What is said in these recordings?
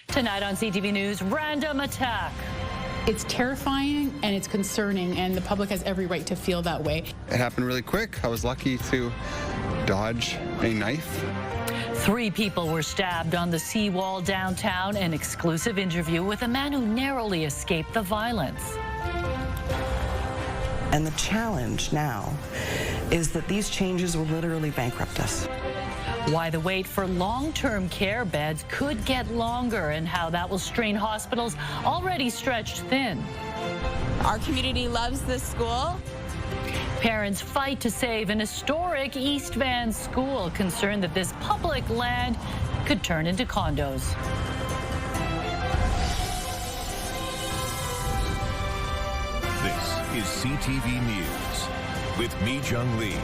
Tonight on CTV News, random attack. It's terrifying and it's concerning, and the public has every right to feel that way. It happened really quick. I was lucky to dodge a knife. 3 people were stabbed on the seawall downtown. An exclusive interview with a man who narrowly escaped the violence. And the challenge now is that these changes will literally bankrupt us. Why the wait for long-term care beds could get longer and how that will strain hospitals already stretched thin. Our community loves this school. Parents fight to save an historic East Van school, concerned that this public land could turn into condos. This is CTV News with Mi Jung Lee.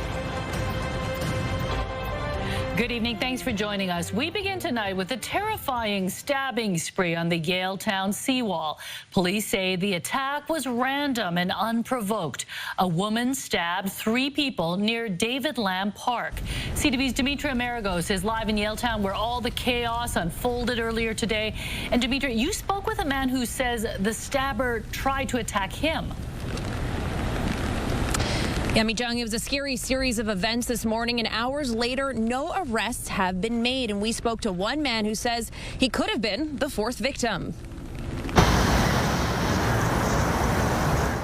Good evening. Thanks for joining us. We begin tonight with a terrifying stabbing spree on the Yaletown seawall. Police say the attack was random and unprovoked. A woman stabbed 3 people near David Lamb Park. CTV's Dimitra Amarigos is live in Yaletown, where all the chaos unfolded earlier today. And Dimitra, you spoke with a man who says the stabber tried to attack him. Yeah, Mi Jung, it was a scary series of events this morning, and hours later, no arrests have been made. And we spoke to one man who says he could have been the 4th victim.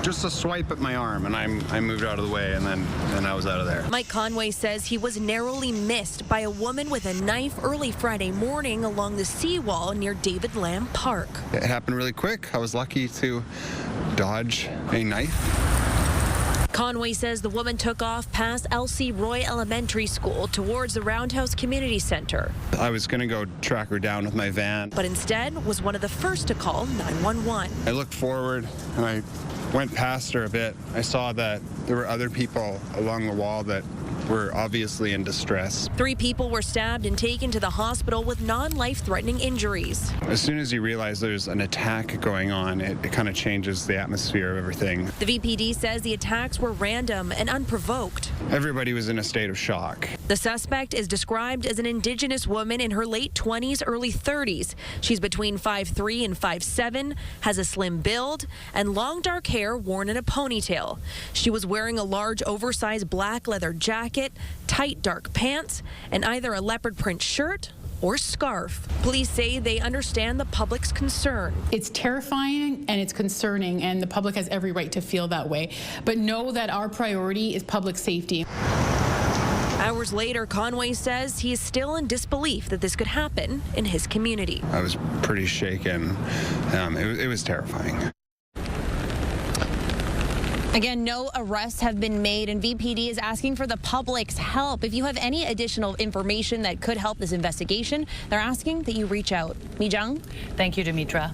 Just a swipe at my arm, and I moved out of the way, and then I was out of there. Mike Conway says he was narrowly missed by a woman with a knife early Friday morning along the seawall near David Lamb Park. It happened really quick. I was lucky to dodge a knife. Conway says the woman took off past Elsie Roy Elementary School towards the Roundhouse Community Center. I was going to go track her down with my van, but instead was one of the first to call 911. I looked forward and I went past her a bit. I saw that there were other people along the wall that were obviously in distress. 3 people were stabbed and taken to the hospital with non-life-threatening injuries. As soon as you realize there's an attack going on, it kind of changes the atmosphere of everything. The VPD says the attacks were random and unprovoked. Everybody was in a state of shock. The suspect is described as an Indigenous woman in her late 20s, early 30s. She's between 5'3" and 5'7", has a slim build, and long dark hair worn in a ponytail. She was wearing a large oversized black leather jacket, tight dark pants, and either a leopard print shirt or scarf. Police say they understand the public's concern. It's terrifying and it's concerning, and the public has every right to feel that way. But know that our priority is public safety. Hours later, Conway says he is still in disbelief that this could happen in his community. I was pretty shaken. It was terrifying. Again, no arrests have been made, and VPD is asking for the public's help. If you have any additional information that could help this investigation, they're asking that you reach out. Mi Jung? Thank you, Dimitra.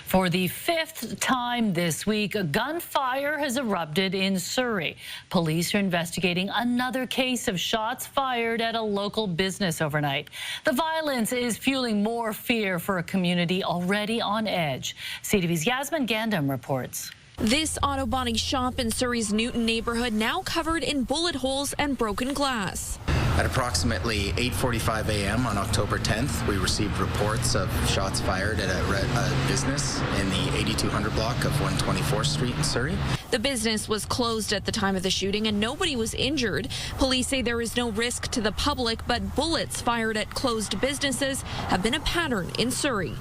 For the 5th time this week, a gunfire has erupted in Surrey. Police are investigating another case of shots fired at a local business overnight. The violence is fueling more fear for a community already on edge. CTV's Yasmin Gandam reports. This auto body shop in Surrey's Newton neighborhood now covered in bullet holes and broken glass. At approximately 8:45 a.m. on October 10th, we received reports of shots fired at a business in the 8200 block of 124th Street in Surrey. The business was closed at the time of the shooting and nobody was injured. Police say there is no risk to the public, but bullets fired at closed businesses have been a pattern in Surrey.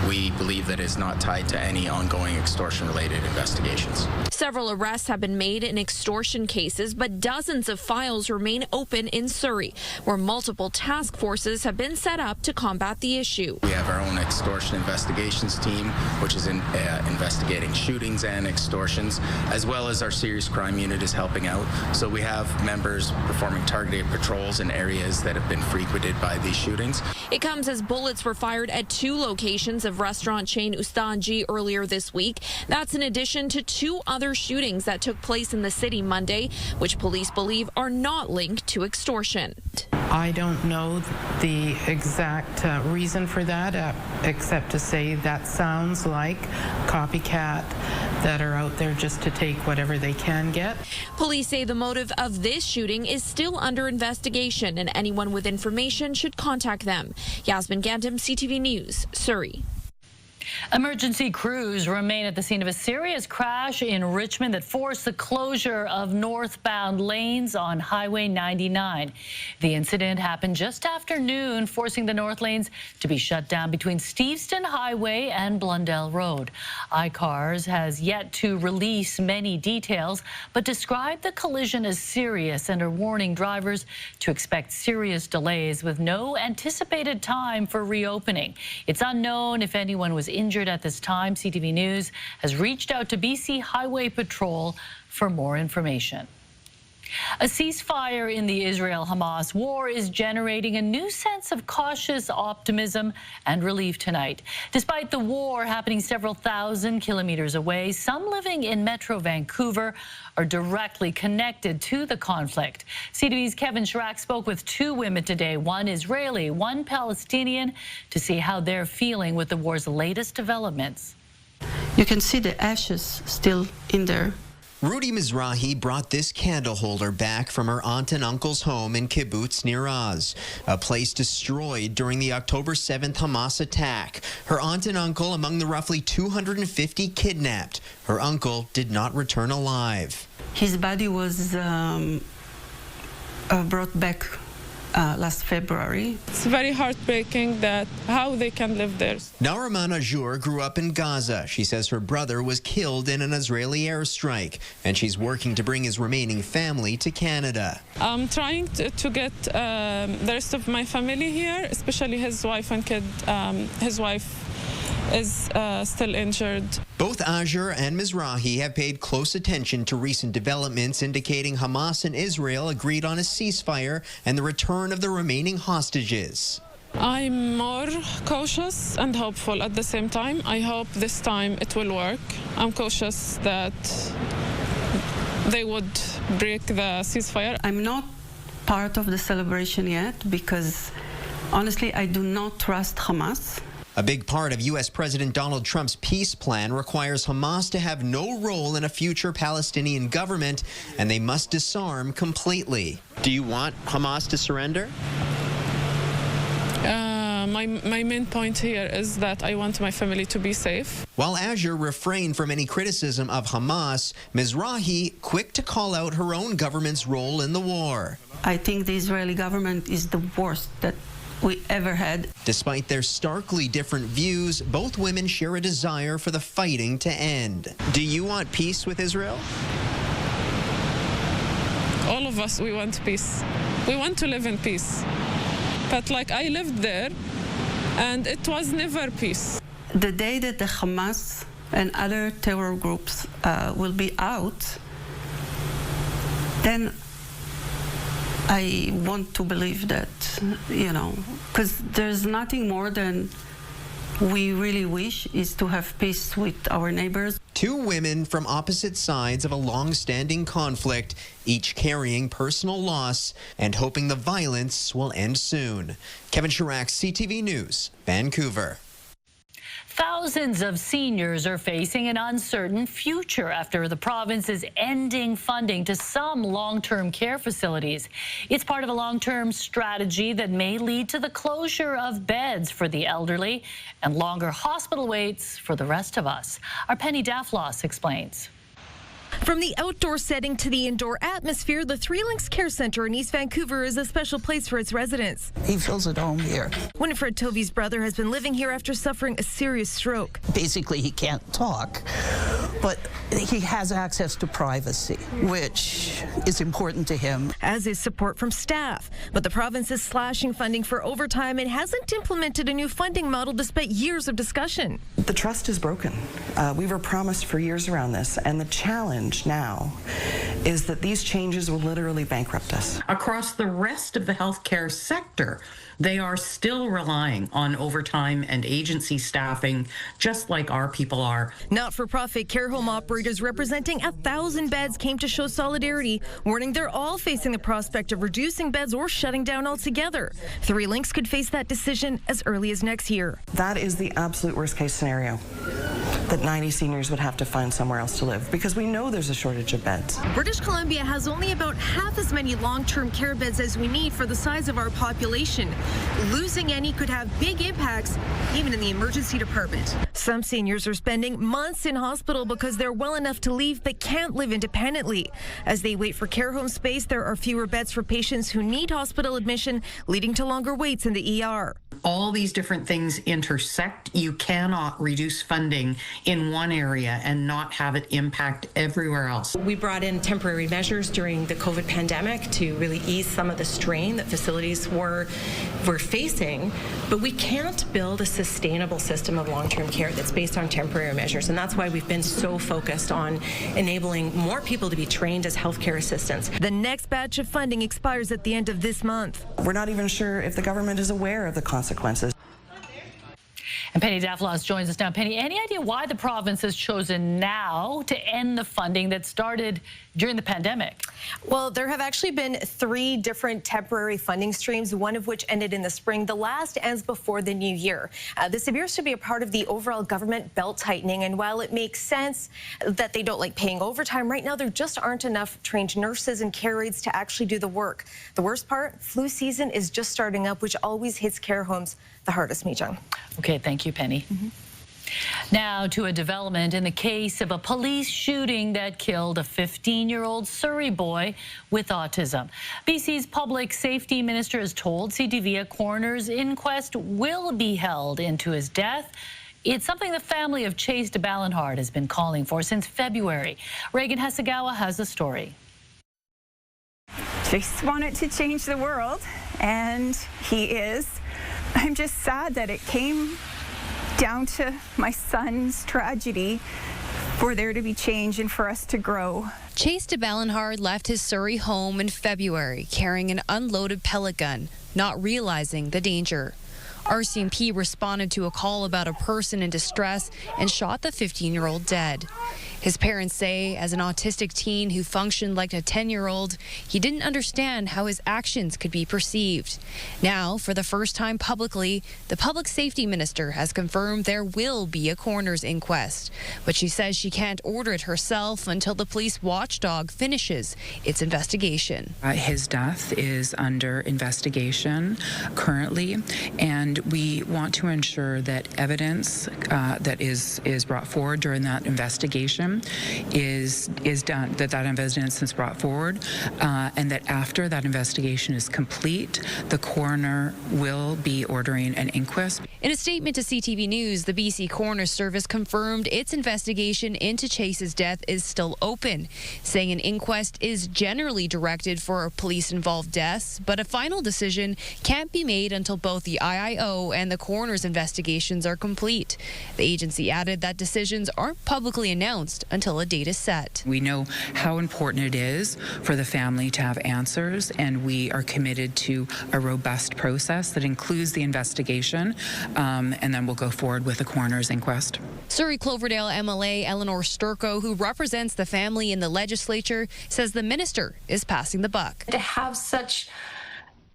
We believe that it is not tied to any ongoing extortion-related investigations. Several arrests have been made in extortion cases, but dozens of files remain open in Surrey, where multiple task forces have been set up to combat the issue. We have our own extortion investigations team, which is investigating shootings and extortions, as well as our serious crime unit is helping out. So we have members performing targeted patrols in areas that have been frequented by these shootings. It comes as bullets were fired at 2 locations of restaurant chain Ustanji earlier this week. That's in addition to 2 other shootings that took place in the city Monday, which police believe are not linked to extortion. threat. I don't know the exact reason for that, except to say that sounds like copycat that are out there just to take whatever they can get. Police say the motive of this shooting is still under investigation, and anyone with information should contact them. Yasmin Gandham, CTV News, Surrey. Emergency crews remain at the scene of a serious crash in Richmond that forced the closure of northbound lanes on Highway 99. The incident happened just after noon, forcing the north lanes to be shut down between Steveston Highway and Blundell Road. iCars has yet to release many details, but described the collision as serious and are warning drivers to expect serious delays with no anticipated time for reopening. It's unknown if anyone was injured at this time. CTV News has reached out to BC Highway Patrol for more information. A ceasefire in the Israel-Hamas war is generating a new sense of cautious optimism and relief tonight. Despite the war happening several thousand kilometers away, some living in Metro Vancouver are directly connected to the conflict. CTV's Kevin Chirac spoke with two women today, one Israeli, one Palestinian, to see how they're feeling with the war's latest developments. You can see the ashes still in there. Rudy Mizrahi brought this candle holder back from her aunt and uncle's home in Kibbutz near Oz, a place destroyed during the October 7th Hamas attack. Her aunt and uncle among the roughly 250 kidnapped. Her uncle did not return alive. His body was brought back last February. It's very heartbreaking that how they can live there. Nariman Ajour grew up in Gaza. She says her brother was killed in an Israeli airstrike, and she's working to bring his remaining family to Canada. I'm trying to get the rest of my family here, especially his wife and kid. His wife is still injured. Both Ajour and Mizrahi have paid close attention to recent developments indicating Hamas and Israel agreed on a ceasefire and the return of the remaining hostages. I'm more cautious and hopeful at the same time. I hope this time it will work. I'm cautious that they would break the ceasefire. I'm not part of the celebration yet because, honestly, I do not trust Hamas. A big part of U.S. President Donald Trump's peace plan requires Hamas to have no role in a future Palestinian government, and they must disarm completely. Do you want Hamas to surrender? My main point here is that I want my family to be safe. While Ajour refrained from any criticism of Hamas, Mizrahi quick to call out her own government's role in the war. I think the Israeli government is the worst that we ever had. Despite their starkly different views, both women share a desire for the fighting to end. Do you want peace with Israel? All of us, we want peace. We want to live in peace. But like I lived there, and it was never peace. The day that the Hamas and other terror groups will be out, then I want to believe that, because there's nothing more than we really wish is to have peace with our neighbors. Two women from opposite sides of a long-standing conflict, each carrying personal loss and hoping the violence will end soon. Kevin Chirac, CTV News, Vancouver. Thousands of seniors are facing an uncertain future after the province is ending funding to some long-term care facilities. It's part of a long-term strategy that may lead to the closure of beds for the elderly and longer hospital waits for the rest of us. Our Penny Daflos explains. From the outdoor setting to the indoor atmosphere, the Three Links Care Centre in East Vancouver is a special place for its residents. He feels at home here. Winifred Tovey's brother has been living here after suffering a serious stroke. Basically, he can't talk, but he has access to privacy, which is important to him. As is support from staff. But the province is slashing funding for overtime and hasn't implemented a new funding model despite years of discussion. The trust is broken. We were promised for years around this, and the challenge now is that these changes will literally bankrupt us. Across the rest of the healthcare sector, they are still relying on overtime and agency staffing, just like our people are. Not-for-profit care home operator operators representing 1,000 beds came to show solidarity, warning they're all facing the prospect of reducing beds or shutting down altogether. 3 Links could face that decision as early as next year. That is the absolute worst case scenario, that 90 seniors would have to find somewhere else to live, because we know there's a shortage of beds. British Columbia has only about half as many long-term care beds as we need for the size of our population. Losing any could have big impacts, even in the emergency department. Some seniors are spending months in hospital because they're well enough to leave but can't live independently. As they wait for care home space, there are fewer beds for patients who need hospital admission, leading to longer waits in the ER. All these different things intersect. You cannot reduce funding in one area and not have it impact everywhere else. We brought in temporary measures during the COVID pandemic to really ease some of the strain that facilities were facing, but we can't build a sustainable system of long-term care that's based on temporary measures, and that's why we've been so focused on enabling more people to be trained as healthcare assistants. The next batch of funding expires at the end of this month. We're not even sure if the government is aware of the consequences. And Penny Dafalos joins us now. Penny, any idea why the province has chosen now to end the funding that started during the pandemic? Well, there have actually been 3 different temporary funding streams, one of which ended in the spring. The last ends before the new year. This appears to be a part of the overall government belt tightening, and while it makes sense that they don't like paying overtime, right now there just aren't enough trained nurses and care aides to actually do the work. The worst part, flu season is just starting up, which always hits care homes the hardest, Mi-Jung. Okay, thank you, Penny. Now to a development in the case of a police shooting that killed a 15-year-old Surrey boy with autism. BC's public safety minister has told CTV a coroner's inquest will be held into his death. It's something the family of Chase de Ballenhard has been calling for since February. Reagan Hasegawa has the story. Chase wanted to change the world, and he is. I'm just sad that it came down to my son's tragedy for there to be change and for us to grow. Chase de Ballenhard left his Surrey home in February carrying an unloaded pellet gun, not realizing the danger. RCMP responded to a call about a person in distress and shot the 15-year-old dead. His parents say, as an autistic teen who functioned like a 10-year-old, he didn't understand how his actions could be perceived. Now, for the first time publicly, the public safety minister has confirmed there will be a coroner's inquest. But she says she can't order it herself until the police watchdog finishes its investigation. His death is under investigation currently, and we want to ensure that evidence that is brought forward during that investigation is done, that evidence is brought forward, and that after that investigation is complete, the coroner will be ordering an inquest. In a statement to CTV News, the BC Coroner's Service confirmed its investigation into Chase's death is still open, saying an inquest is generally directed for police-involved deaths, but a final decision can't be made until both the IIO and the coroner's investigations are complete. The agency added that decisions aren't publicly announced until a date is set. We know how important it is for the family to have answers, and we are committed to a robust process that includes the investigation, and then we'll go forward with the coroner's inquest. Surrey Cloverdale MLA Eleanor Sturko, who represents the family in the legislature, says the minister is passing the buck. To have such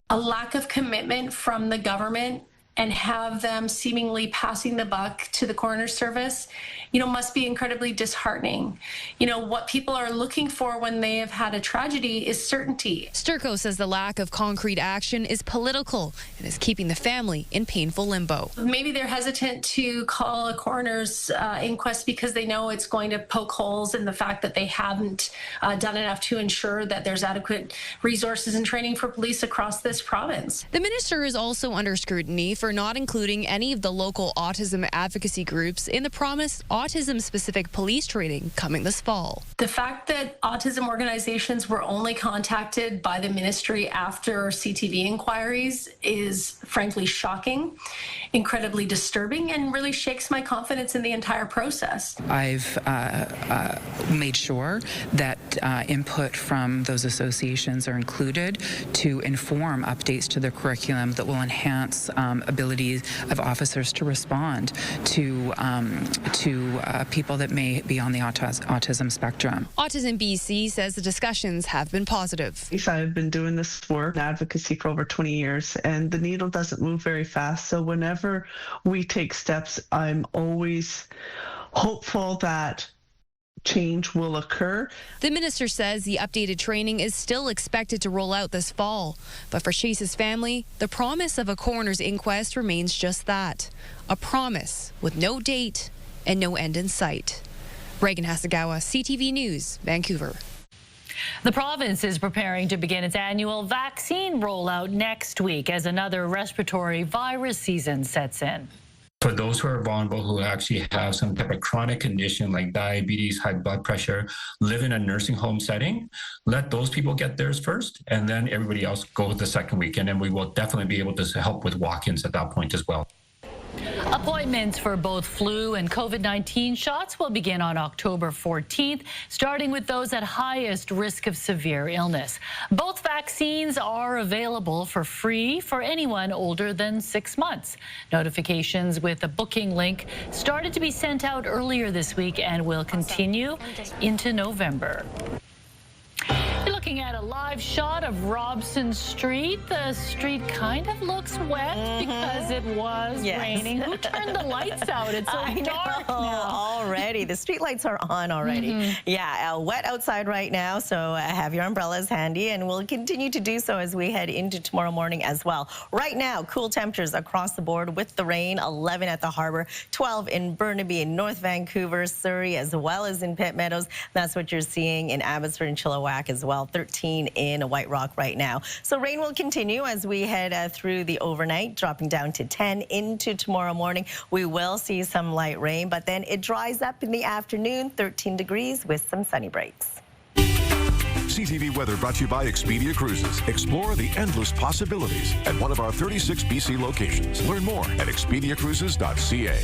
a lack of commitment from the government and have them seemingly passing the buck to the coroner's service, must be incredibly disheartening. What people are looking for when they have had a tragedy is certainty. Sturko says the lack of concrete action is political and is keeping the family in painful limbo. Maybe they're hesitant to call a coroner's inquest because they know it's going to poke holes in the fact that they haven't done enough to ensure that there's adequate resources and training for police across this province. The minister is also under scrutiny for not including any of the local autism advocacy groups in the promised autism-specific police training coming this fall. The fact that autism organizations were only contacted by the ministry after CTV inquiries is frankly shocking, incredibly disturbing, and really shakes my confidence in the entire process. I've made sure that input from those associations are included to inform updates to the curriculum that will enhance ability of officers to respond to people that may be on the autism spectrum. Autism BC says the discussions have been positive. I've been doing this work in advocacy for over 20 years, and the needle doesn't move very fast. So whenever we take steps, I'm always hopeful that change will occur. The minister says the updated training is still expected to roll out this fall. But for Chase's family, the promise of a coroner's inquest remains just that, a promise with no date and no end in sight. Reagan Hasegawa, CTV News, Vancouver. The province is preparing to begin its annual vaccine rollout next week as another respiratory virus season sets in. For those who are vulnerable, who actually have some type of chronic condition like diabetes, high blood pressure, live in a nursing home setting, let those people get theirs first, and then everybody else go the second week. And then we will definitely be able to help with walk-ins at that point as well. Appointments for both flu and COVID-19 shots will begin on October 14th, starting with those at highest risk of severe illness. Both vaccines are available for free for anyone older than 6 months. Notifications with a booking link started to be sent out earlier this week and will continue into November. Looking at a live shot of Robson Street. The street kind of looks wet because it was raining. Who turned the lights out? It's so dark now. Already. The street lights are on already. Yeah, wet outside right now, so have your umbrellas handy, and we'll continue to do so as we head into tomorrow morning as well. Right now, cool temperatures across the board with the rain. 11 at the harbor, 12 in Burnaby, in North Vancouver, Surrey, as well as in Pitt Meadows. That's what you're seeing in Abbotsford and Chilliwack as well. 13 in White Rock right now. So rain will continue as we head through the overnight, dropping down to 10 into tomorrow morning. We will see some light rain, but then it dries up in the afternoon, 13 degrees with some sunny breaks. CTV Weather brought to you by Expedia Cruises. Explore the endless possibilities at one of our 36 BC locations. Learn more at expediacruises.ca.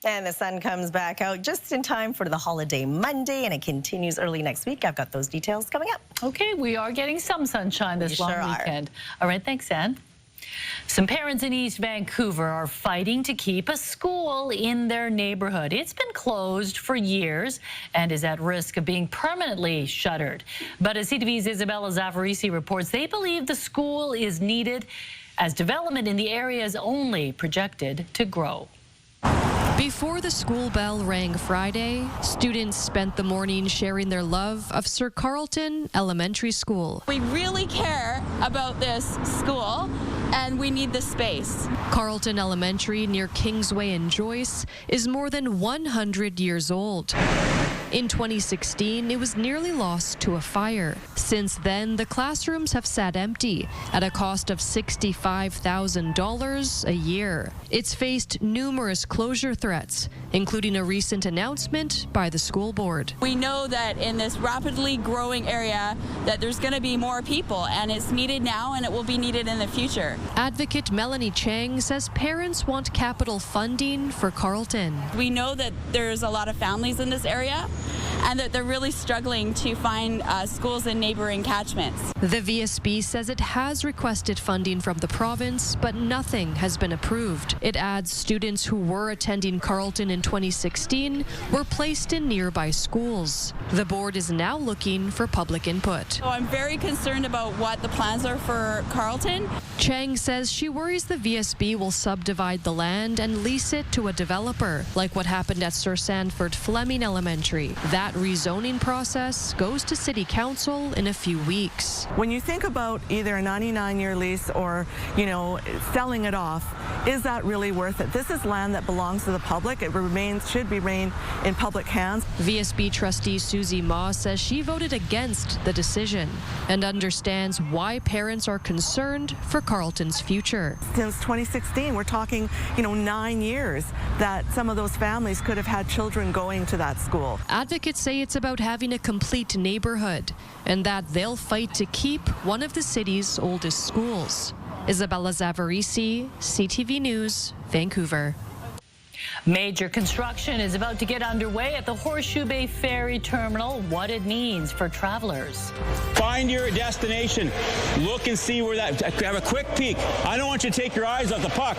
And the sun comes back out just in time for the holiday Monday, and it continues early next week. I've got those details coming up. Okay, we are getting some sunshine this long weekend. All right, thanks, Ann. Some parents in East Vancouver are fighting to keep a school in their neighborhood. It's been closed for years and is at risk of being permanently shuttered. But as CTV's Isabella Zaffarisi reports, they believe the school is needed as development in the area is only projected to grow. Before the school bell rang Friday, students spent the morning sharing their love of Sir Carlton Elementary School. We really care about this school and we need the space. Carlton Elementary near Kingsway and Joyce is more than 100 years old. In 2016, it was nearly lost to a fire. Since then, the classrooms have sat empty at a cost of $65,000 a year. It's faced numerous closure threats, including a recent announcement by the school board. We know that in this rapidly growing area that there's going to be more people, and it's needed now and it will be needed in the future. Advocate Melanie Chang says parents want capital funding for Carlton. We know that there's a lot of families in this area and that they're really struggling to find schools in neighboring catchments. The VSB says it has requested funding from the province, but nothing has been approved. It adds students who were attending Carlton in 2016 were placed in nearby schools. The board is now looking for public input. So I'm very concerned about what the plans are for Carlton. Chang says she worries the VSB will subdivide the land and lease it to a developer, like what happened at Sir Sanford Fleming Elementary. That rezoning process goes to City Council in a few weeks. When you think about either a 99-year lease or, selling it off, is that really worth it? This is land that belongs to the public. It should remain in public hands. VSB trustee Susie Ma says she voted against the decision and understands why parents are concerned for Carlton's future. Since 2016, we're talking, 9 years that some of those families could have had children going to that school. Advocates say it's about having a complete neighborhood and that they'll fight to keep one of the city's oldest schools. Isabella Zaffarisi, CTV News, Vancouver. Major construction is about to get underway at the Horseshoe Bay ferry terminal. What it means for travelers. Find your destination. Look and see where that. Have a quick peek. I don't want you to take your eyes off the puck.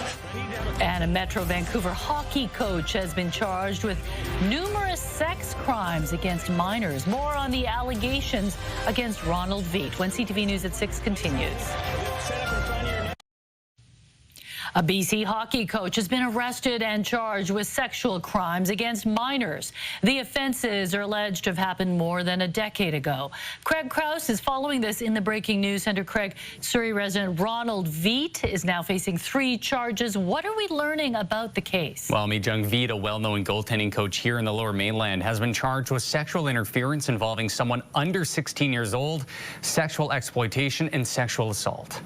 And a Metro Vancouver hockey coach has been charged with numerous sex crimes against minors. More on the allegations against Ronald Veet when CTV News at 6 continues. A BC hockey coach has been arrested and charged with sexual crimes against minors. The offences are alleged to have happened more than a decade ago. Craig Krause is following this in the Breaking News Center. Craig, Surrey resident Ronald Veet is now facing 3 charges. What are we learning about the case? Well, Mijung Veet, a well-known goaltending coach here in the Lower Mainland, has been charged with sexual interference involving someone under 16 years old, sexual exploitation, and sexual assault.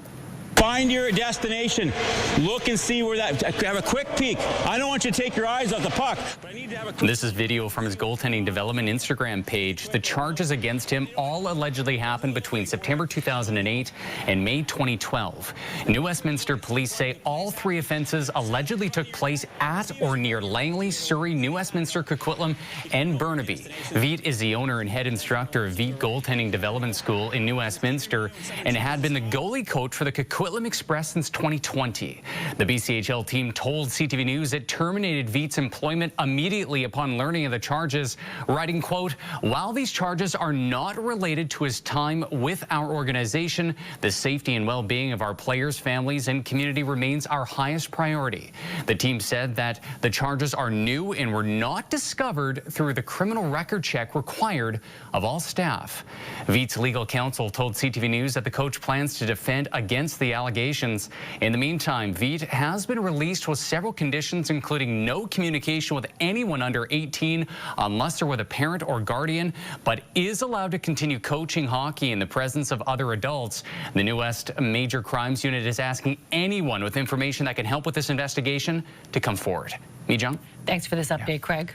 Find your destination. Look and see where that. Have a quick peek. I don't want you to take your eyes off the puck. But I need to have a quick. This is video from his goaltending development Instagram page. The charges against him all allegedly happened between September 2008 and May 2012. New Westminster police say all 3 offences allegedly took place at or near Langley, Surrey, New Westminster, Coquitlam, and Burnaby. Veet is the owner and head instructor of Veet Goaltending Development School in New Westminster and had been the goalie coach for the Coquitlam Express since 2020. The BCHL team told CTV News it terminated Veet's employment immediately upon learning of the charges, writing, quote, "While these charges are not related to his time with our organization, the safety and well-being of our players, families, and community remains our highest priority." The team said that the charges are new and were not discovered through the criminal record check required of all staff. Veet's legal counsel told CTV News that the coach plans to defend against the allegations. In the meantime, Veet has been released with several conditions, including no communication with anyone under 18 unless they're with a parent or guardian, but is allowed to continue coaching hockey in the presence of other adults. The New West Major Crimes Unit is asking anyone with information that can help with this investigation to come forward. Mijung? Thanks for this update, Craig.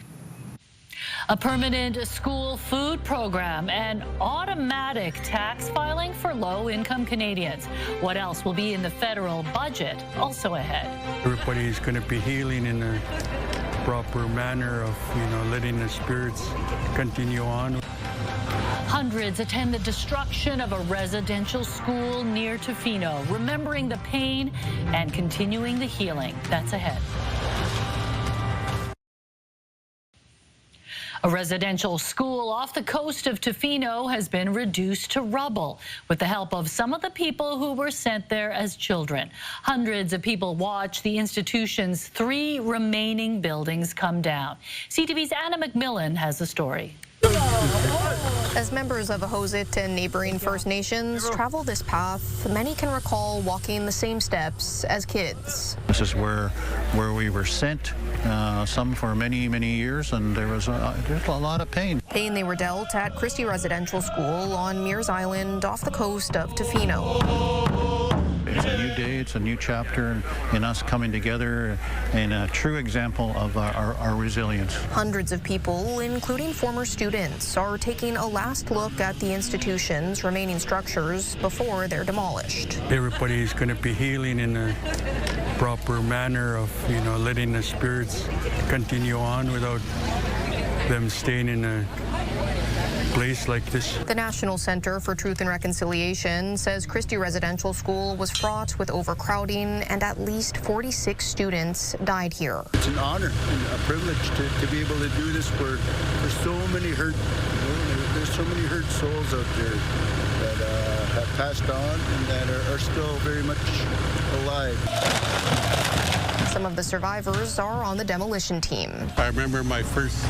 A permanent school food program and automatic tax filing for low-income Canadians. What else will be in the federal budget? Also ahead. Everybody is going to be healing in a proper manner of, letting the spirits continue on. Hundreds attend the destruction of a residential school near Tofino, remembering the pain and continuing the healing. That's ahead. A residential school off the coast of Tofino has been reduced to rubble with the help of some of the people who were sent there as children. Hundreds of people watched the institution's 3 remaining buildings come down. CTV's Anna McMillan has the story. As members of Ahosit and neighboring First Nations travel this path, many can recall walking the same steps as kids. This is where we were sent, some for many, many years, and there's a lot of pain. Pain they were dealt at Christie Residential School on Mears Island off the coast of Tofino. It's a new day, it's a new chapter in us coming together, and a true example of our resilience. Hundreds of people, including former students, are taking a last look at the institution's remaining structures before they're demolished. Everybody is going to be healing in a proper manner of, letting the spirits continue on without them staying in a place like this. The National Centre for Truth and Reconciliation says Christie Residential School was fraught with overcrowding and at least 46 students died here. It's an honor and a privilege to be able to do this for so many hurt, there's so many hurt souls out there that have passed on and that are still very much alive. Some of the survivors are on the demolition team. I remember my first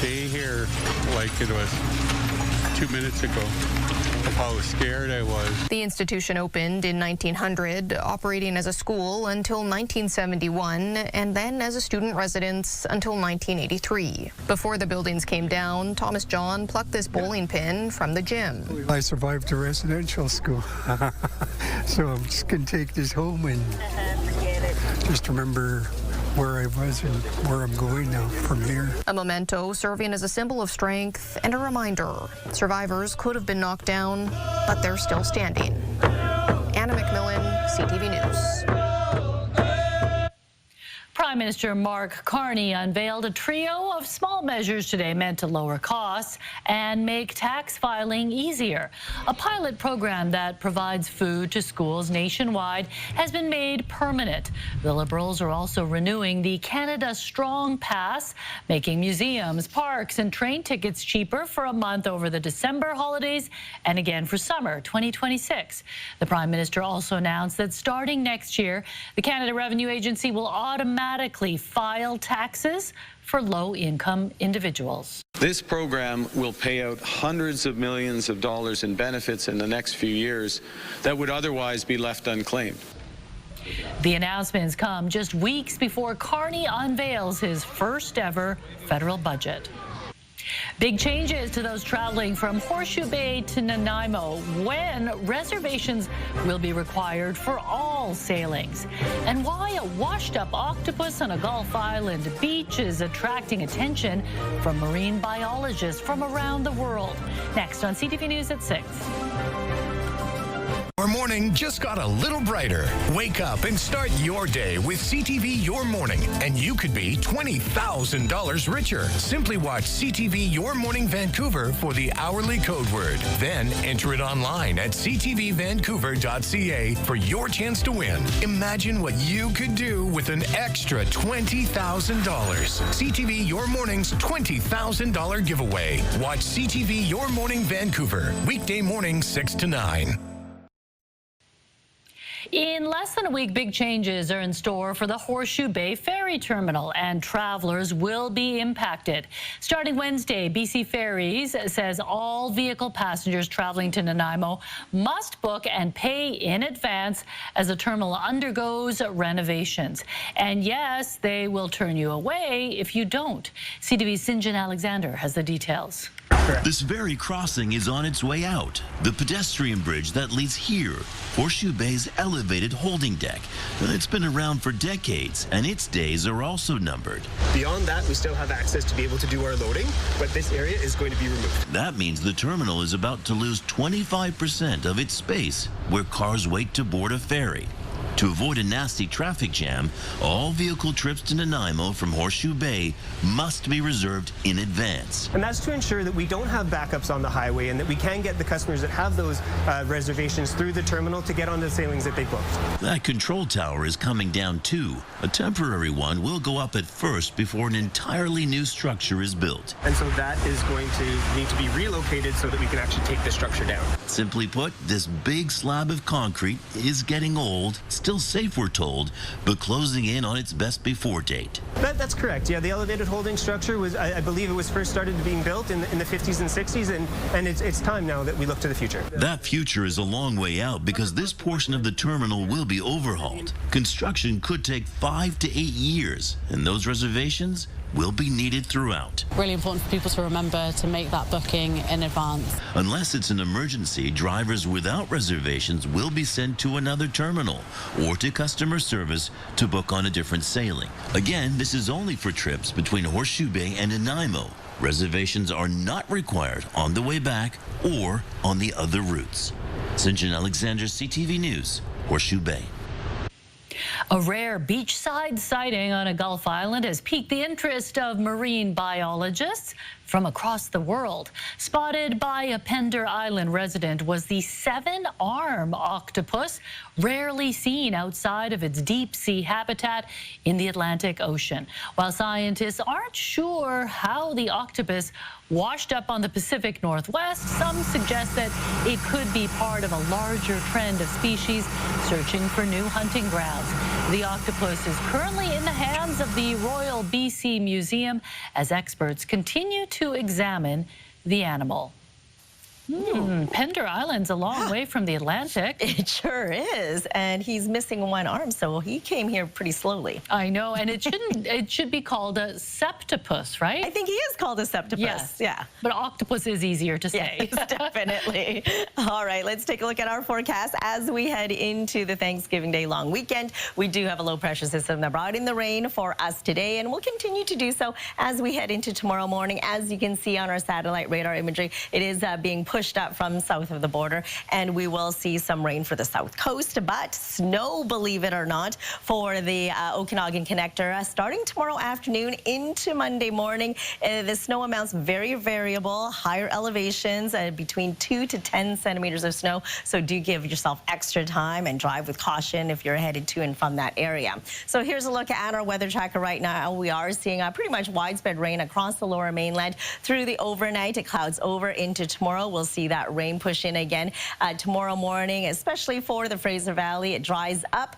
day here like it was 2 minutes ago, of how scared I was. The institution opened in 1900, operating as a school until 1971, and then as a student residence until 1983. Before the buildings came down, Thomas John plucked this bowling pin from the gym. I survived a residential school, so I'm just going to take this home and just remember where I was and where I'm going now from here. A memento serving as a symbol of strength and a reminder. Survivors could have been knocked down, but they're still standing. Anna McMillan, CTV News. Prime Minister Mark Carney unveiled a trio of small measures today meant to lower costs and make tax filing easier. A pilot program that provides food to schools nationwide has been made permanent. The Liberals are also renewing the Canada Strong Pass, making museums, parks and train tickets cheaper for a month over the December holidays and again for summer 2026. The Prime Minister also announced that starting next year, the Canada Revenue Agency will automatically file taxes for low-income individuals. This program will pay out hundreds of millions of dollars in benefits in the next few years that would otherwise be left unclaimed. The announcements come just weeks before Carney unveils his first ever federal budget. Big changes to those traveling from Horseshoe Bay to Nanaimo when reservations will be required for all sailings. And why a washed-up octopus on a Gulf Island beach is attracting attention from marine biologists from around the world. Next on CTV News at 6. Your morning just got a little brighter. Wake up and start your day with CTV Your Morning, and you could be $20,000 richer. Simply watch CTV Your Morning Vancouver for the hourly code word. Then enter it online at ctvvancouver.ca for your chance to win. Imagine what you could do with an extra $20,000. CTV Your Morning's $20,000 giveaway. Watch CTV Your Morning Vancouver, weekday morning 6 to 9. In less than a week, big changes are in store for the Horseshoe Bay ferry terminal, and travelers will be impacted. Starting Wednesday, BC Ferries says all vehicle passengers traveling to Nanaimo must book and pay in advance as the terminal undergoes renovations. And yes, they will turn you away if you don't. CTV's Sinjin Alexander has the details. This very crossing is on its way out. The pedestrian bridge that leads here, Horseshoe Bay's elevated holding deck. It's been around for decades, and its days are also numbered. Beyond that, we still have access to be able to do our loading, but this area is going to be removed. That means the terminal is about to lose 25% of its space where cars wait to board a ferry. To avoid a nasty traffic jam, all vehicle trips to Nanaimo from Horseshoe Bay must be reserved in advance. And that's to ensure that we don't have backups on the highway and that we can get the customers that have those reservations through the terminal to get on the sailings that they booked. That control tower is coming down too. A temporary one will go up at first before an entirely new structure is built. And so that is going to need to be relocated so that we can actually take the structure down. Simply put, this big slab of concrete is getting old, still safe we're told, but closing in on its best before date. That's correct. Yeah, the elevated holding structure was, I believe it was first started being built in the 50s and 60s, and it's time now that we look to the future. That future is a long way out because this portion of the terminal will be overhauled. Construction could take 5 to 8 years, and those reservations will be needed throughout. Really important for people to remember to make that booking in advance. Unless it's an emergency, drivers without reservations will be sent to another terminal or to customer service to book on a different sailing. Again, this is only for trips between Horseshoe Bay and Nanaimo. Reservations are not required on the way back or on the other routes. Sinjin Alexander, CTV News, Horseshoe Bay. A rare beachside sighting on a Gulf island has piqued the interest of marine biologists from across the world. Spotted by a Pender Island resident was the 7-arm octopus, rarely seen outside of its deep-sea habitat in the Atlantic Ocean. While scientists aren't sure how the octopus washed up on the Pacific Northwest, some suggest that it could be part of a larger trend of species searching for new hunting grounds. The octopus is currently in the hands of the Royal BC Museum as experts continue to examine the animal. Pender Island's a long way from the Atlantic. It sure is, and he's missing one arm, so he came here pretty slowly. I know, and it shouldn't. It should be called a septopus, right? I think he is called a septopus. Yes. Yeah. But octopus is easier to say. Yes, definitely. All right, let's take a look at our forecast as we head into the Thanksgiving Day long weekend. We do have a low pressure system that brought in the rain for us today, and we'll continue to do so as we head into tomorrow morning. As you can see on our satellite radar imagery, it is being pushed pushed up from south of the border, and we will see some rain for the south coast, but snow, believe it or not, for the Okanagan connector starting tomorrow afternoon into Monday morning. The snow amounts very variable, higher elevations, between 2 to 10 centimeters of snow, so do give yourself extra time and drive with caution if you're headed to and from that area. So here's a look at our weather tracker right now. We are seeing pretty much widespread rain across the lower mainland through the overnight. It clouds over into tomorrow. We'll see that rain push in again tomorrow morning, especially for the Fraser Valley. It dries up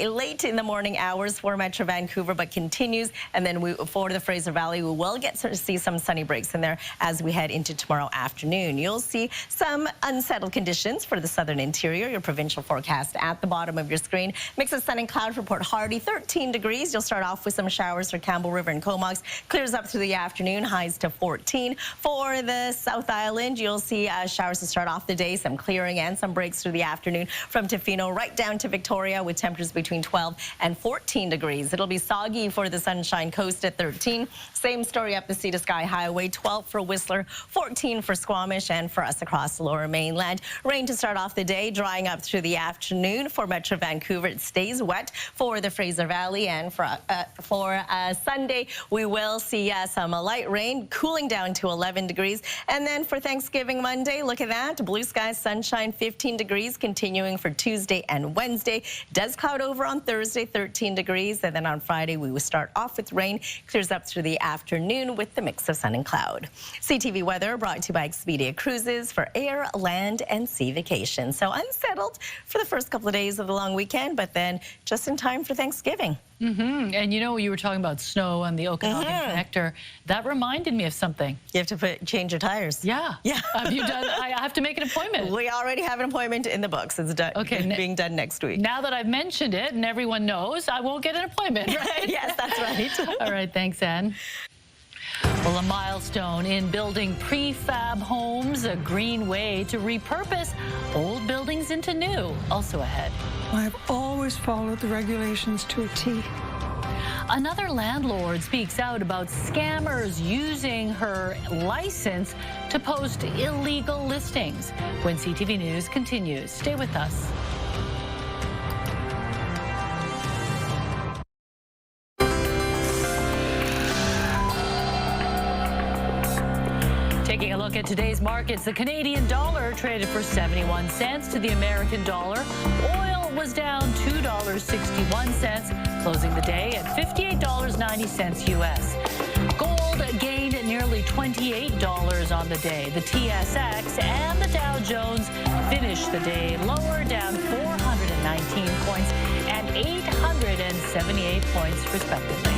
late in the morning hours for Metro Vancouver, but continues. And then for the Fraser Valley, we will get to see some sunny breaks in there as we head into tomorrow afternoon. You'll see some unsettled conditions for the southern interior. Your provincial forecast at the bottom of your screen. Mix of sun and cloud for Port Hardy, 13 degrees. You'll start off with some showers for Campbell River and Comox. Clears up through the afternoon, highs to 14. For the South Island, you'll see showers to start off the day, some clearing and some breaks through the afternoon from Tofino right down to Victoria with temperatures between 12 and 14 degrees. It'll be soggy for the Sunshine Coast at 13. Same story up the Sea to Sky Highway, 12 for Whistler, 14 for Squamish, and for us across the lower mainland. Rain to start off the day, drying up through the afternoon for Metro Vancouver. It stays wet for the Fraser Valley, and for Sunday, we will see some light rain, cooling down to 11 degrees. And then for Thanksgiving Monday, look at that, blue skies, sunshine, 15 degrees, continuing for Tuesday and Wednesday. Does cloud over on Thursday, 13 degrees, and then on Friday, we will start off with rain, clears up through the afternoon with the mix of sun and cloud. CTV weather brought to you by Expedia Cruises for air, land, and sea vacations. So unsettled for the first couple of days of the long weekend, but then just in time for Thanksgiving. And you know, you were talking about snow on the Okanagan connector. That reminded me of something. You have to change your tires. Yeah. Have you done? I have to make an appointment. We already have an appointment in the books. It's done. Okay, being done next week. Now that I've mentioned it and everyone knows, I won't get an appointment, right? Yes, that's right. All right, thanks, Anne. Well, a milestone in building prefab homes, a green way to repurpose old buildings into new. Also ahead. I've always followed the regulations to a T. Another landlord speaks out about scammers using her license to post illegal listings. When CTV News continues, stay with us. Taking a look at today's markets, the Canadian dollar traded for 71 cents to the American dollar. Oil was down $2.61, closing the day at $58.90 U.S. Gold gained nearly $28 on the day. The TSX and the Dow Jones finished the day lower, down 419 points and 878 points, respectively.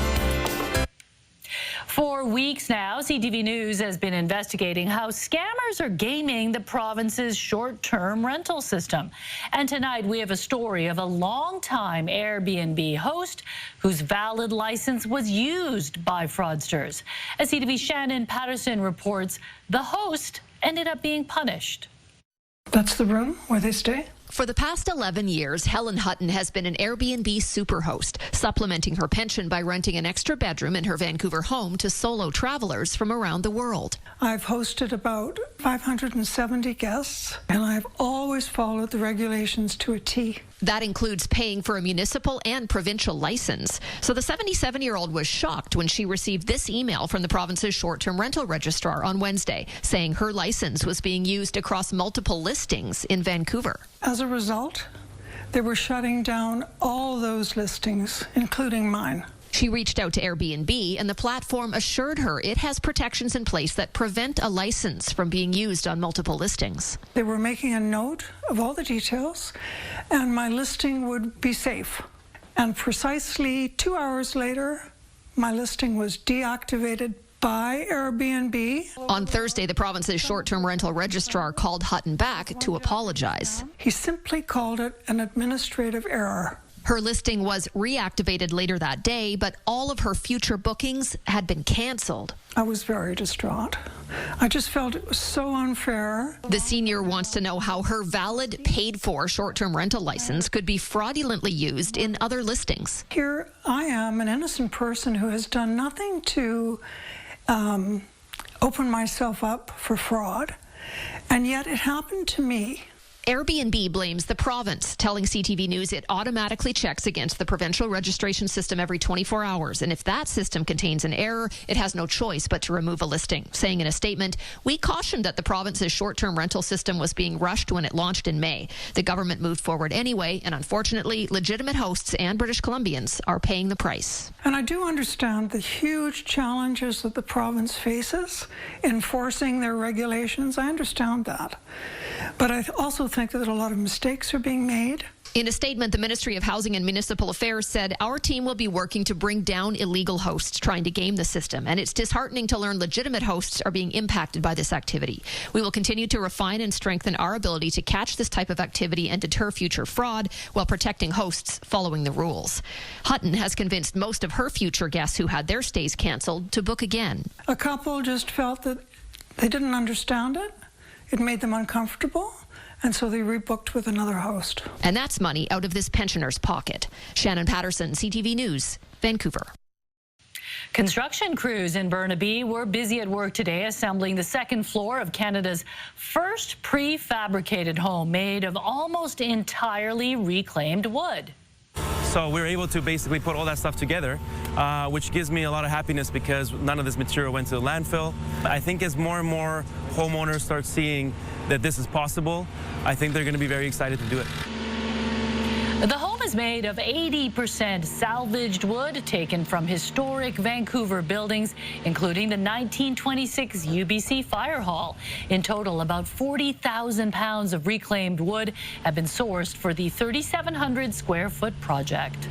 For weeks now, CTV News has been investigating how scammers are gaming the province's short-term rental system. And tonight we have a story of a longtime Airbnb host whose valid license was used by fraudsters. As CTV's Shannon Patterson reports, the host ended up being punished. That's the room where they stay? For the past 11 years, Helen Hutton has been an Airbnb superhost, supplementing her pension by renting an extra bedroom in her Vancouver home to solo travelers from around the world. I've hosted about 570 guests, and I've always followed the regulations to a T. That includes paying for a municipal and provincial license. So the 77-year-old was shocked when she received this email from the province's short-term rental registrar on Wednesday, saying her license was being used across multiple listings in Vancouver. As a result, they were shutting down all those listings, including mine. She reached out to Airbnb, and the platform assured her it has protections in place that prevent a license from being used on multiple listings. They were making a note of all the details, and my listing would be safe. And precisely 2 hours later, my listing was deactivated by Airbnb. On Thursday, the province's short-term rental registrar called Hutton back to apologize. He simply called it an administrative error. Her listing was reactivated later that day, but all of her future bookings had been canceled. I was very distraught. I just felt it was so unfair. The senior wants to know how her valid, paid-for short-term rental license could be fraudulently used in other listings. Here I am, an innocent person who has done nothing to open myself up for fraud. And yet it happened to me. Airbnb blames the province, telling CTV News it automatically checks against the provincial registration system every 24 hours. And if that system contains an error, it has no choice but to remove a listing. Saying in a statement, we cautioned that the province's short-term rental system was being rushed when it launched in May. The government moved forward anyway, and unfortunately, legitimate hosts and British Columbians are paying the price. And I do understand the huge challenges that the province faces enforcing their regulations. I understand that. But I also think that a lot of mistakes are being made. In a statement, the Ministry of Housing and Municipal Affairs said, our team will be working to bring down illegal hosts trying to game the system, and it's disheartening to learn legitimate hosts are being impacted by this activity. We will continue to refine and strengthen our ability to catch this type of activity and deter future fraud while protecting hosts following the rules. Hutton has convinced most of her future guests who had their stays cancelled to book again. A couple just felt that they didn't understand it. It made them uncomfortable, and so they rebooked with another host. And that's money out of this pensioner's pocket. Shannon Patterson, CTV News, Vancouver. Construction crews in Burnaby were busy at work today assembling the second floor of Canada's first prefabricated home made of almost entirely reclaimed wood. So we were able to basically put all that stuff together, which gives me a lot of happiness because none of this material went to the landfill. I think as more and more homeowners start seeing that this is possible, I think they're going to be very excited to do it. The home is made of 80% salvaged wood taken from historic Vancouver buildings, including the 1926 UBC Fire Hall. In total, about 40,000 pounds of reclaimed wood have been sourced for the 3,700 square foot project.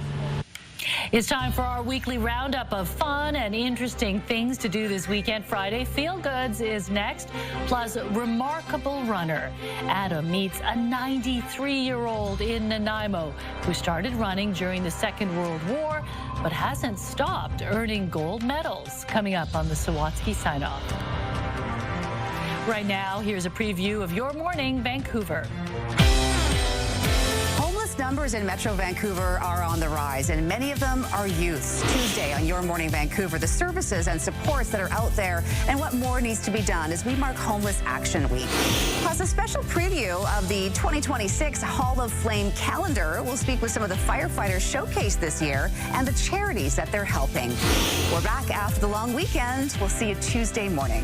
It's time for our weekly roundup of fun and interesting things to do this weekend. Friday Feel Goods is next, plus remarkable runner. Adam meets a 93-year-old in Nanaimo who started running during the Second World War but hasn't stopped earning gold medals. Coming up on the Sawatsky Sign-Off. Right now, here's a preview of your morning, Vancouver. Numbers in Metro Vancouver are on the rise, and many of them are youths. Tuesday on Your Morning Vancouver, the services and supports that are out there and what more needs to be done as we mark Homeless Action Week. Plus, a special preview of the 2026 Hall of Flame calendar. We'll speak with some of the firefighters showcased this year and the charities that they're helping. We're back after the long weekend. We'll see you Tuesday morning.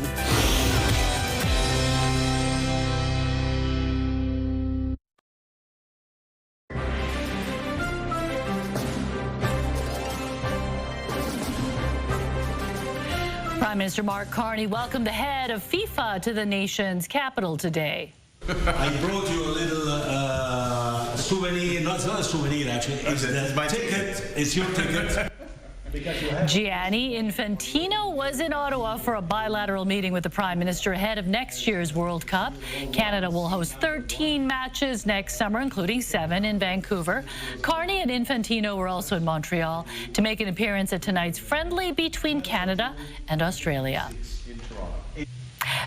Prime Minister Mark Carney welcomed the head of FIFA to the nation's capital today. I brought you a little souvenir. No, it's not a souvenir, actually. It's my ticket. It's your ticket. Gianni Infantino was in Ottawa for a bilateral meeting with the Prime Minister ahead of next year's World Cup. Canada will host 13 matches next summer, including 7 in Vancouver. Carney and Infantino were also in Montreal to make an appearance at tonight's friendly between Canada and Australia.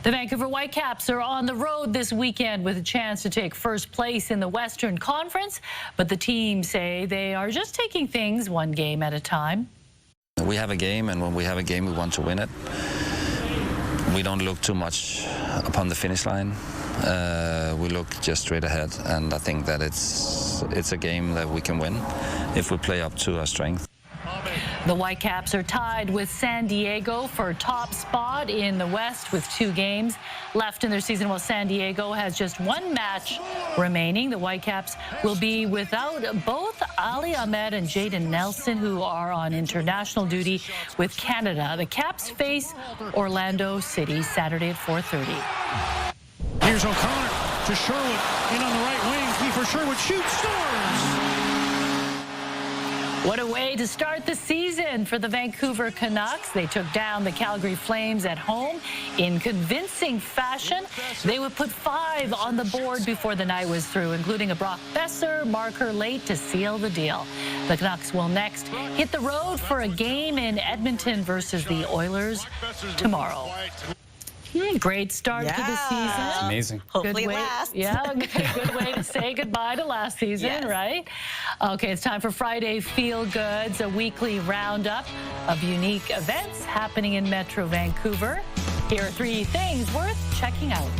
The Vancouver Whitecaps are on the road this weekend with a chance to take first place in the Western Conference, but the team say they are just taking things one game at a time. We have a game, and when we have a game, we want to win it. We don't look too much upon the finish line. We look just straight ahead, and I think that it's a game that we can win if we play up to our strength. The Whitecaps are tied with San Diego for top spot in the West with 2 games left in their season, while San Diego has just 1 match remaining. The Whitecaps will be without both Ali Ahmed and Jaden Nelson, who are on international duty with Canada. The Caps face Orlando City Saturday at 4:30. Here's O'Connor to Sherwood, in on the right wing. Kiefer Sherwood shoots, scores! What a way to start the season for the Vancouver Canucks. They took down the Calgary Flames at home in convincing fashion. They would put 5 on the board before the night was through, including a Brock Besser marker late to seal the deal. The Canucks will next hit the road for a game in Edmonton versus the Oilers tomorrow. Great start to the season. It's amazing. Hopefully good way, last. Yeah, good way to say goodbye to last season, yes. Right? Okay, it's time for Friday Feel Goods, a weekly roundup of unique events happening in Metro Vancouver. Here are 3 things worth checking out.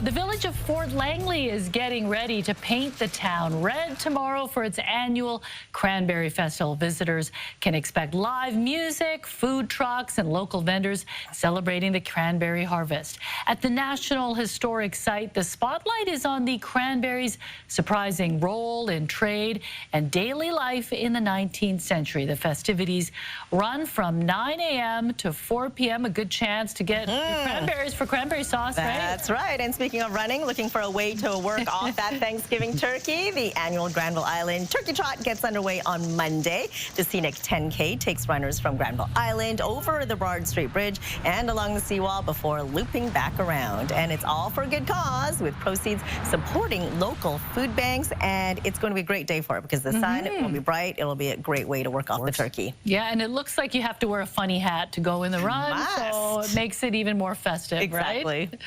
The village of Fort Langley is getting ready to paint the town red tomorrow for its annual Cranberry Festival. Visitors can expect live music, food trucks, and local vendors celebrating the cranberry harvest. At the National Historic Site, the spotlight is on the cranberries' surprising role in trade and daily life in the 19th century. The festivities run from 9 a.m. to 4 p.m. A good chance to get your cranberries for cranberry sauce, right? That's right. And speaking of running, looking for a way to work off that Thanksgiving turkey, the annual Granville Island Turkey Trot gets underway on Monday. The scenic 10K takes runners from Granville Island over the Broad Street Bridge and along the seawall before looping back around. And it's all for a good cause, with proceeds supporting local food banks. And it's going to be a great day for it because the sun will be bright. It'll be a great way to work off the turkey. Yeah, and it looks like you have to wear a funny hat to go in the run, so it makes it even more festive, exactly. Right?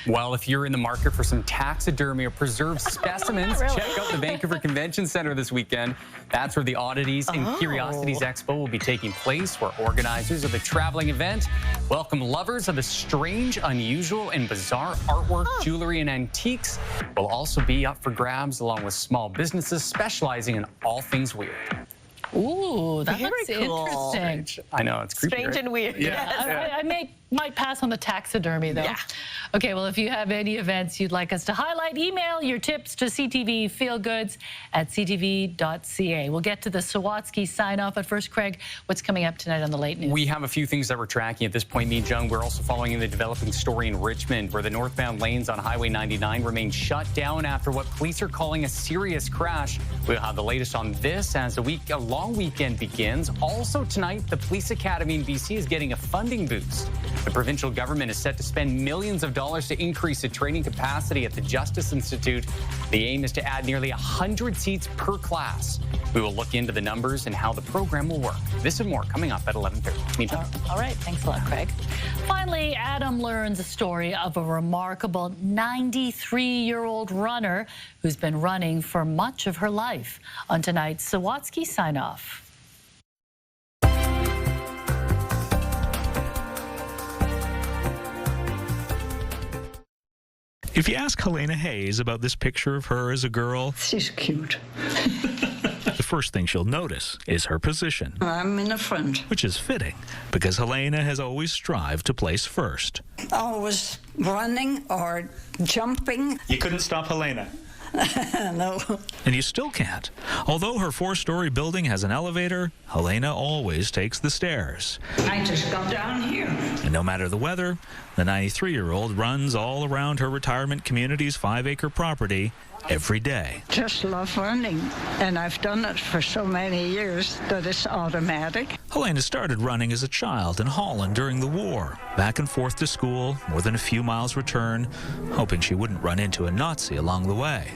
Well, if you're in the market for some taxidermy or preserved specimens, check out the Vancouver Convention Centre this weekend. That's where the Oddities and Curiosities Expo will be taking place, where organizers of the traveling event welcome lovers of the strange, unusual, and bizarre artwork, jewelry, and antiques. Will also be up for grabs, along with small businesses specializing in all things weird. Ooh, that looks cool. interesting. I know, it's creepy. Strange and weird. Yeah, I might pass on the taxidermy, though. Yeah. Okay, well, if you have any events you'd like us to highlight, email your tips to ctvfeelgoods@ctv.ca. We'll get to the Sawatsky sign-off, but first, Craig, what's coming up tonight on the late news? We have a few things that we're tracking at this point, me and Jung. We're also following the developing story in Richmond, where the northbound lanes on Highway 99 remain shut down after what police are calling a serious crash. We'll have the latest on this as a long weekend begins. Also tonight, the Police Academy in BC is getting a funding boost. The provincial government is set to spend millions of dollars to increase the training capacity at the Justice Institute. The aim is to add nearly 100 seats per class. We will look into the numbers and how the program will work. This and more coming up at 11:30. Meantime. All right, thanks a lot, Craig. Finally, Adam learns a story of a remarkable 93-year-old runner who's been running for much of her life on tonight's Sawatsky sign-off. If you ask Helena Hayes about this picture of her as a girl, she's cute. The first thing she'll notice is her position. I'm in the front. Which is fitting, because Helena has always strived to place first. Always running or jumping. You couldn't stop Helena. No. And you still can't. Although her 4-story building has an elevator, Helena always takes the stairs. I just got down here. And no matter the weather, the 93-year-old runs all around her retirement community's 5-acre property every day. Just love running, and I've done it for so many years that it's automatic. Helena started running as a child in Holland during the war, back and forth to school, more than a few miles return, hoping she wouldn't run into a Nazi along the way.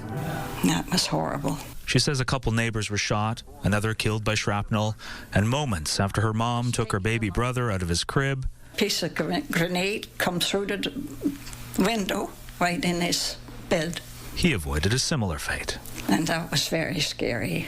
That was horrible. She says a couple neighbors were shot, another killed by shrapnel, and moments after her mom took her baby brother out of his crib, Piece of grenade come through the window right in his bed. He avoided a similar fate. And that was very scary.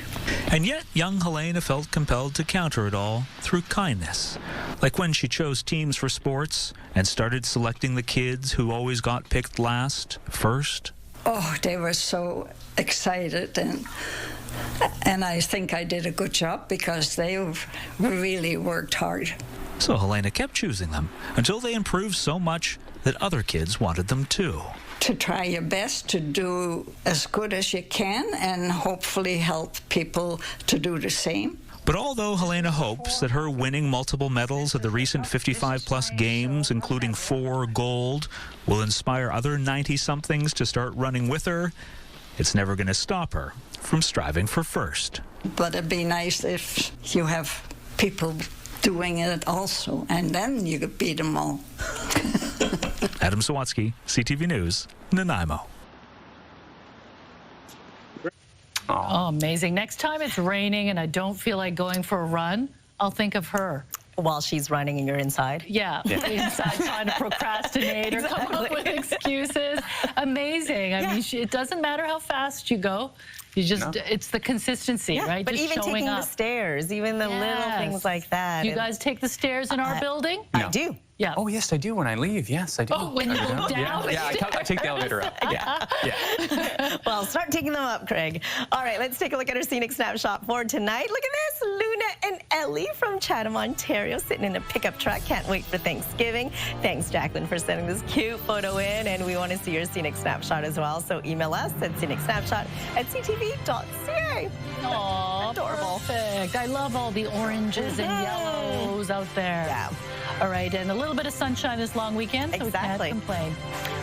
And yet, young Helena felt compelled to counter it all through kindness. Like when she chose teams for sports and started selecting the kids who always got picked last, first. Oh, they were so excited, and I think I did a good job because they really worked hard. So Helena kept choosing them until they improved so much that other kids wanted them too. To try your best to do as good as you can and hopefully help people to do the same. But although Helena hopes that her winning multiple medals at the recent 55-plus games, including 4 gold, will inspire other 90-somethings to start running with her, it's never going to stop her from striving for first. But it'd be nice if you have people doing it also, and then you could beat them all. Adam Sawatsky, CTV News, Nanaimo. Oh, amazing. Next time it's raining and I don't feel like going for a run, I'll think of her. While she's running and you're inside? Yeah, inside trying to procrastinate or come up with excuses. Amazing. I mean, it doesn't matter how fast you go. You just, it's the consistency, right? But just even showing taking up. the stairs, even the little things like that. You guys take the stairs in our building? I do. Yeah. Oh, yes, I do when I leave. Yes, I do. Oh, when you go down the Yeah, I take the elevator up. Yeah. Well, start taking them up, Craig. All right, let's take a look at our scenic snapshot for tonight. Look at this, Luna and Ellie from Chatham, Ontario, sitting in a pickup truck. Can't wait for Thanksgiving. Thanks, Jacqueline, for sending this cute photo in, and we want to see your scenic snapshot as well. So email us at scenicsnapshot@ctv.ca. Aw, adorable. Perfect. I love all the oranges and yellows out there. Yeah. All right, and a little bit of sunshine this long weekend, so we can't complain.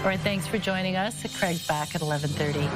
All right, thanks for joining us. Craig's back at 11:30.